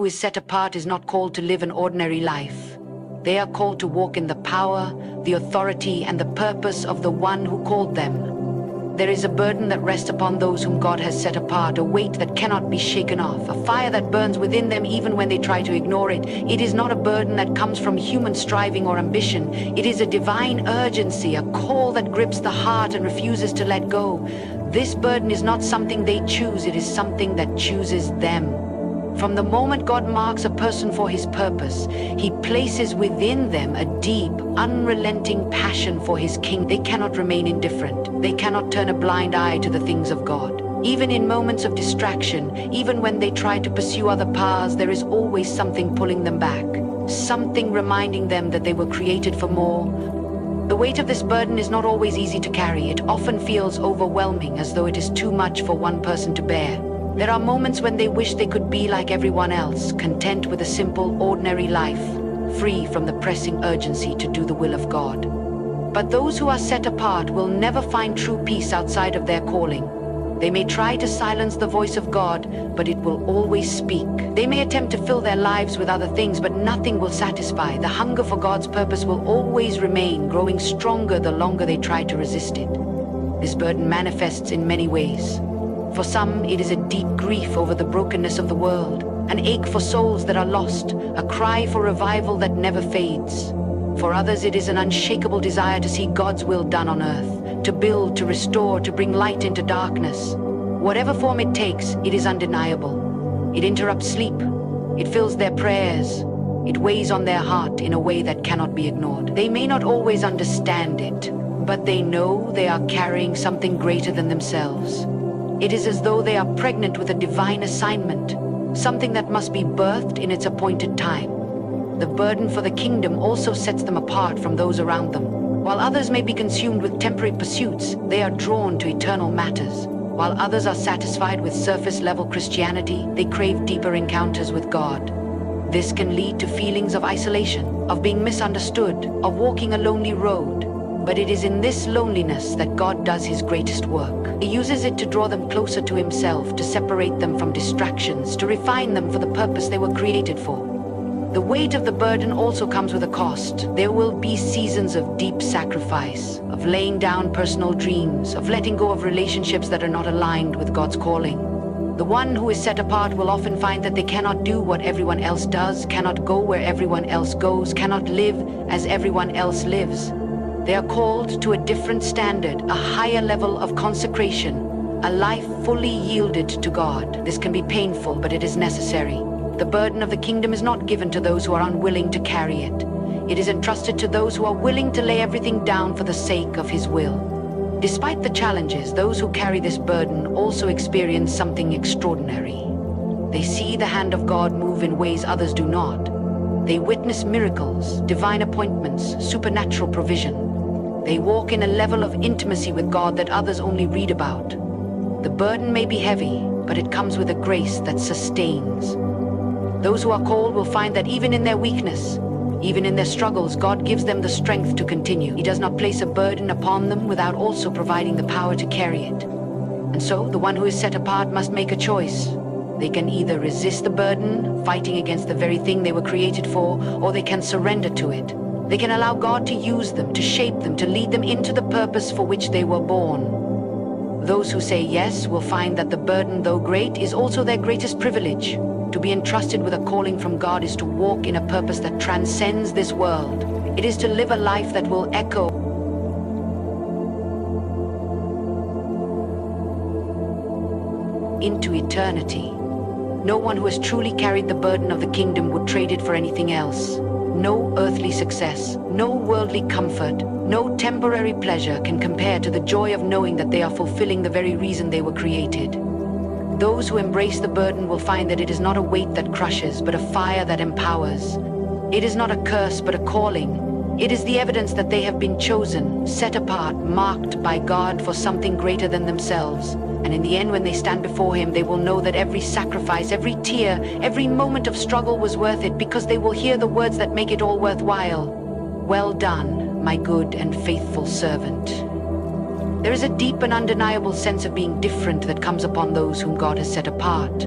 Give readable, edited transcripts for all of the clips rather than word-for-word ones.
Who is set apart is not called to live an ordinary life. They are called to walk in the power, the authority, and the purpose of the one who called them. There is a burden that rests upon those whom God has set apart, a weight that cannot be shaken off, a fire that burns within them even when they try to ignore it. It is not a burden that comes from human striving or ambition. It is a divine urgency, a call that grips the heart and refuses to let go. This burden is not something they choose, it is something that chooses them. From the moment God marks a person for his purpose, he places within them a deep, unrelenting passion for his king. They cannot remain indifferent. They cannot turn a blind eye to the things of God. Even in moments of distraction, even when they try to pursue other paths, there is always something pulling them back, something reminding them that they were created for more. The weight of this burden is not always easy to carry. It often feels overwhelming, as though it is too much for one person to bear. There are moments when they wish they could be like everyone else, content with a simple, ordinary life, free from the pressing urgency to do the will of God. But those who are set apart will never find true peace outside of their calling. They may try to silence the voice of God, but it will always speak. They may attempt to fill their lives with other things, but nothing will satisfy. The hunger for God's purpose will always remain, growing stronger the longer they try to resist it. This burden manifests in many ways. For some, it is a deep grief over the brokenness of the world, an ache for souls that are lost, a cry for revival that never fades. For others, it is an unshakable desire to see God's will done on earth, to build, to restore, to bring light into darkness. Whatever form it takes, it is undeniable. It interrupts sleep. It fills their prayers. It weighs on their heart in a way that cannot be ignored. They may not always understand it, but they know they are carrying something greater than themselves. It is as though they are pregnant with a divine assignment, something that must be birthed in its appointed time. The burden for the kingdom also sets them apart from those around them. While others may be consumed with temporary pursuits, they are drawn to eternal matters. While others are satisfied with surface-level Christianity, they crave deeper encounters with God. This can lead to feelings of isolation, of being misunderstood, of walking a lonely road. But it is in this loneliness that God does his greatest work. He uses it to draw them closer to himself, to separate them from distractions, to refine them for the purpose they were created for. The weight of the burden also comes with a cost. There will be seasons of deep sacrifice, of laying down personal dreams, of letting go of relationships that are not aligned with God's calling. The one who is set apart will often find that they cannot do what everyone else does, cannot go where everyone else goes, cannot live as everyone else lives. They are called to a different standard, a higher level of consecration, a life fully yielded to God. This can be painful, but it is necessary. The burden of the kingdom is not given to those who are unwilling to carry it. It is entrusted to those who are willing to lay everything down for the sake of his will. Despite the challenges, those who carry this burden also experience something extraordinary. They see the hand of God move in ways others do not. They witness miracles, divine appointments, supernatural provision. They walk in a level of intimacy with God that others only read about. The burden may be heavy, but it comes with a grace that sustains. Those who are called will find that even in their weakness, even in their struggles, God gives them the strength to continue. He does not place a burden upon them without also providing the power to carry it. And so, the one who is set apart must make a choice. They can either resist the burden, fighting against the very thing they were created for, or they can surrender to it. They can allow God to use them, to shape them, to lead them into the purpose for which they were born. Those who say yes will find that the burden, though great, is also their greatest privilege. To be entrusted with a calling from God is to walk in a purpose that transcends this world. It is to live a life that will echo into eternity. No one who has truly carried the burden of the kingdom would trade it for anything else. No earthly success, no worldly comfort, no temporary pleasure can compare to the joy of knowing that they are fulfilling the very reason they were created. Those who embrace the burden will find that it is not a weight that crushes, but a fire that empowers. It is not a curse, but a calling. It is the evidence that they have been chosen, set apart, marked by God for something greater than themselves. And in the end, when they stand before him, they will know that every sacrifice, every tear, every moment of struggle was worth it, because they will hear the words that make it all worthwhile. Well done, my good and faithful servant. There is a deep and undeniable sense of being different that comes upon those whom God has set apart.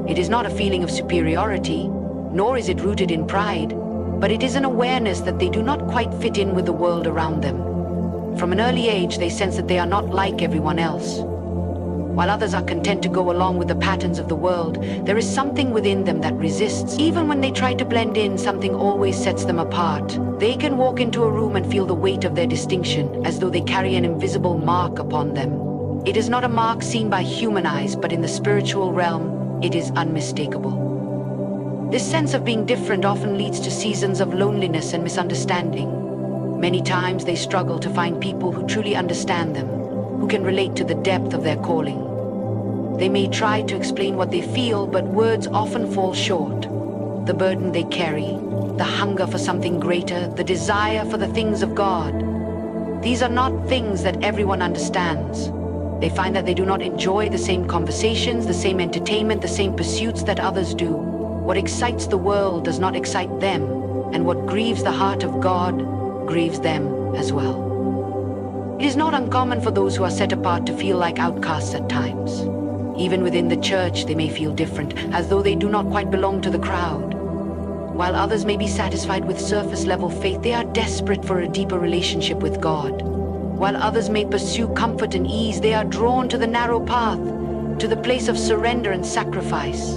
It is not a feeling of superiority, nor is it rooted in pride, but it is an awareness that they do not quite fit in with the world around them. From an early age, they sense that they are not like everyone else. While others are content to go along with the patterns of the world, there is something within them that resists. Even when they try to blend in, something always sets them apart. They can walk into a room and feel the weight of their distinction, as though they carry an invisible mark upon them. It is not a mark seen by human eyes, but in the spiritual realm, it is unmistakable. This sense of being different often leads to seasons of loneliness and misunderstanding. Many times they struggle to find people who truly understand them, who can relate to the depth of their calling. They may try to explain what they feel, but words often fall short. The burden they carry, the hunger for something greater, the desire for the things of God. These are not things that everyone understands. They find that they do not enjoy the same conversations, the same entertainment, the same pursuits that others do. What excites the world does not excite them, and what grieves the heart of God grieves them as well. It is not uncommon for those who are set apart to feel like outcasts at times. Even within the church, they may feel different, as though they do not quite belong to the crowd. While others may be satisfied with surface-level faith, they are desperate for a deeper relationship with God. While others may pursue comfort and ease, they are drawn to the narrow path, to the place of surrender and sacrifice.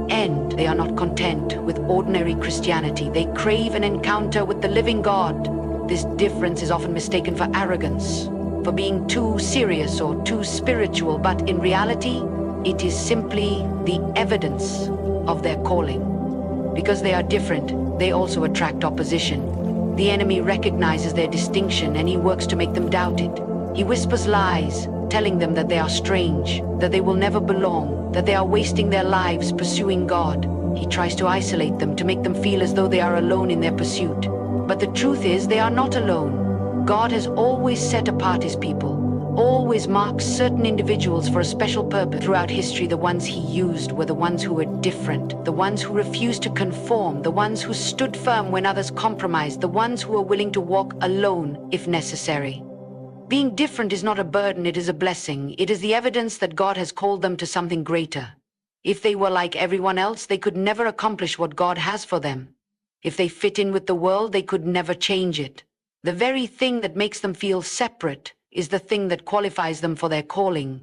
And they are not content with ordinary Christianity. They crave an encounter with the living God. This difference is often mistaken for arrogance, for being too serious or too spiritual, but in reality, it is simply the evidence of their calling. Because they are different, they also attract opposition. The enemy recognizes their distinction and he works to make them doubt it. He whispers lies, telling them that they are strange, that they will never belong, that they are wasting their lives pursuing God. He tries to isolate them, to make them feel as though they are alone in their pursuit. But the truth is, they are not alone. God has always set apart his people, always marked certain individuals for a special purpose. Throughout history, the ones he used were the ones who were different, the ones who refused to conform, the ones who stood firm when others compromised, the ones who were willing to walk alone if necessary. Being different is not a burden, it is a blessing. It is the evidence that God has called them to something greater. If they were like everyone else, they could never accomplish what God has for them. If they fit in with the world, they could never change it. The very thing that makes them feel separate is the thing that qualifies them for their calling.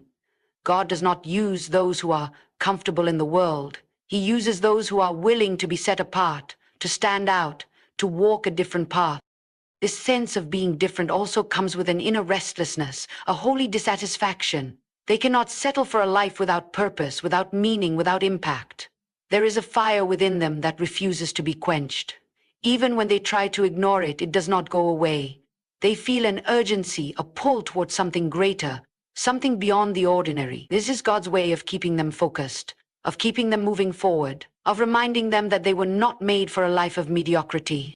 God does not use those who are comfortable in the world. He uses those who are willing to be set apart, to stand out, to walk a different path. This sense of being different also comes with an inner restlessness, a holy dissatisfaction. They cannot settle for a life without purpose, without meaning, without impact. There is a fire within them that refuses to be quenched. Even when they try to ignore it, it does not go away. They feel an urgency, a pull towards something greater, something beyond the ordinary. This is God's way of keeping them focused, of keeping them moving forward, of reminding them that they were not made for a life of mediocrity.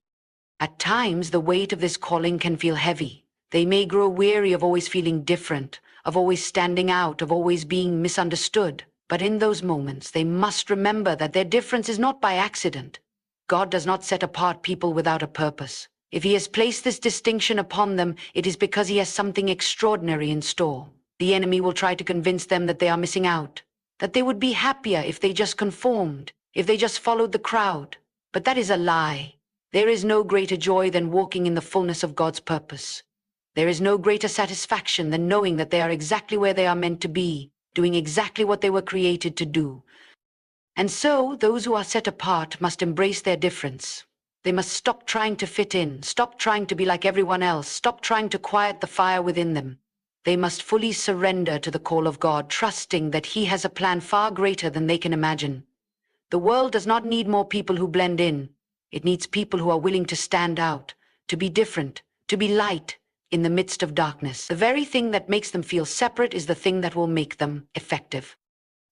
At times, the weight of this calling can feel heavy. They may grow weary of always feeling different, of always standing out, of always being misunderstood. But in those moments, they must remember that their difference is not by accident. God does not set apart people without a purpose. If he has placed this distinction upon them, it is because he has something extraordinary in store. The enemy will try to convince them that they are missing out, that they would be happier if they just conformed, if they just followed the crowd. But that is a lie. There is no greater joy than walking in the fullness of God's purpose. There is no greater satisfaction than knowing that they are exactly where they are meant to be, doing exactly what they were created to do. And so, those who are set apart must embrace their difference. They must stop trying to fit in, stop trying to be like everyone else, stop trying to quiet the fire within them. They must fully surrender to the call of God, trusting that he has a plan far greater than they can imagine. The world does not need more people who blend in. It needs people who are willing to stand out, to be different, to be light in the midst of darkness. The very thing that makes them feel separate is the thing that will make them effective.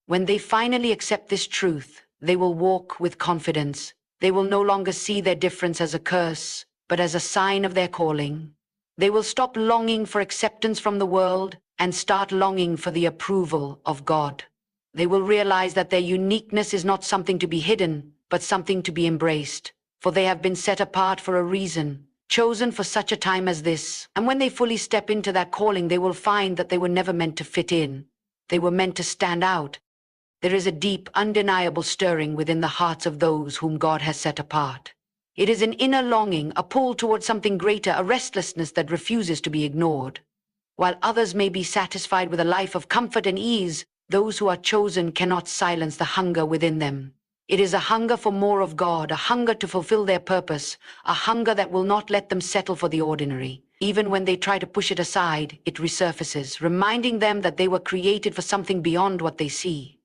When they finally accept this truth, they will walk with confidence. They will no longer see their difference as a curse, but as a sign of their calling. They will stop longing for acceptance from the world and start longing for the approval of God. They will realize that their uniqueness is not something to be hidden, but something to be embraced. For they have been set apart for a reason, chosen for such a time as this. And when they fully step into that calling, they will find that they were never meant to fit in. They were meant to stand out. There is a deep, undeniable stirring within the hearts of those whom God has set apart. It is an inner longing, a pull towards something greater, a restlessness that refuses to be ignored. While others may be satisfied with a life of comfort and ease, those who are chosen cannot silence the hunger within them. It is a hunger for more of God, a hunger to fulfill their purpose, a hunger that will not let them settle for the ordinary. Even when they try to push it aside, it resurfaces, reminding them that they were created for something beyond what they see.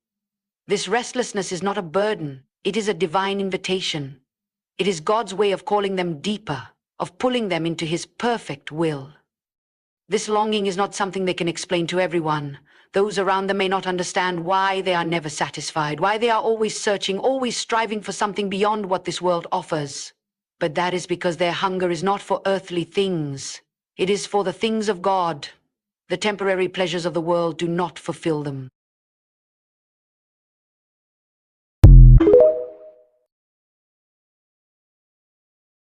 This restlessness is not a burden, it is a divine invitation. It is God's way of calling them deeper, of pulling them into His perfect will. This longing is not something they can explain to everyone. Those around them may not understand why they are never satisfied, why they are always searching, always striving for something beyond what this world offers. But that is because their hunger is not for earthly things. It is for the things of God. The temporary pleasures of the world do not fulfill them.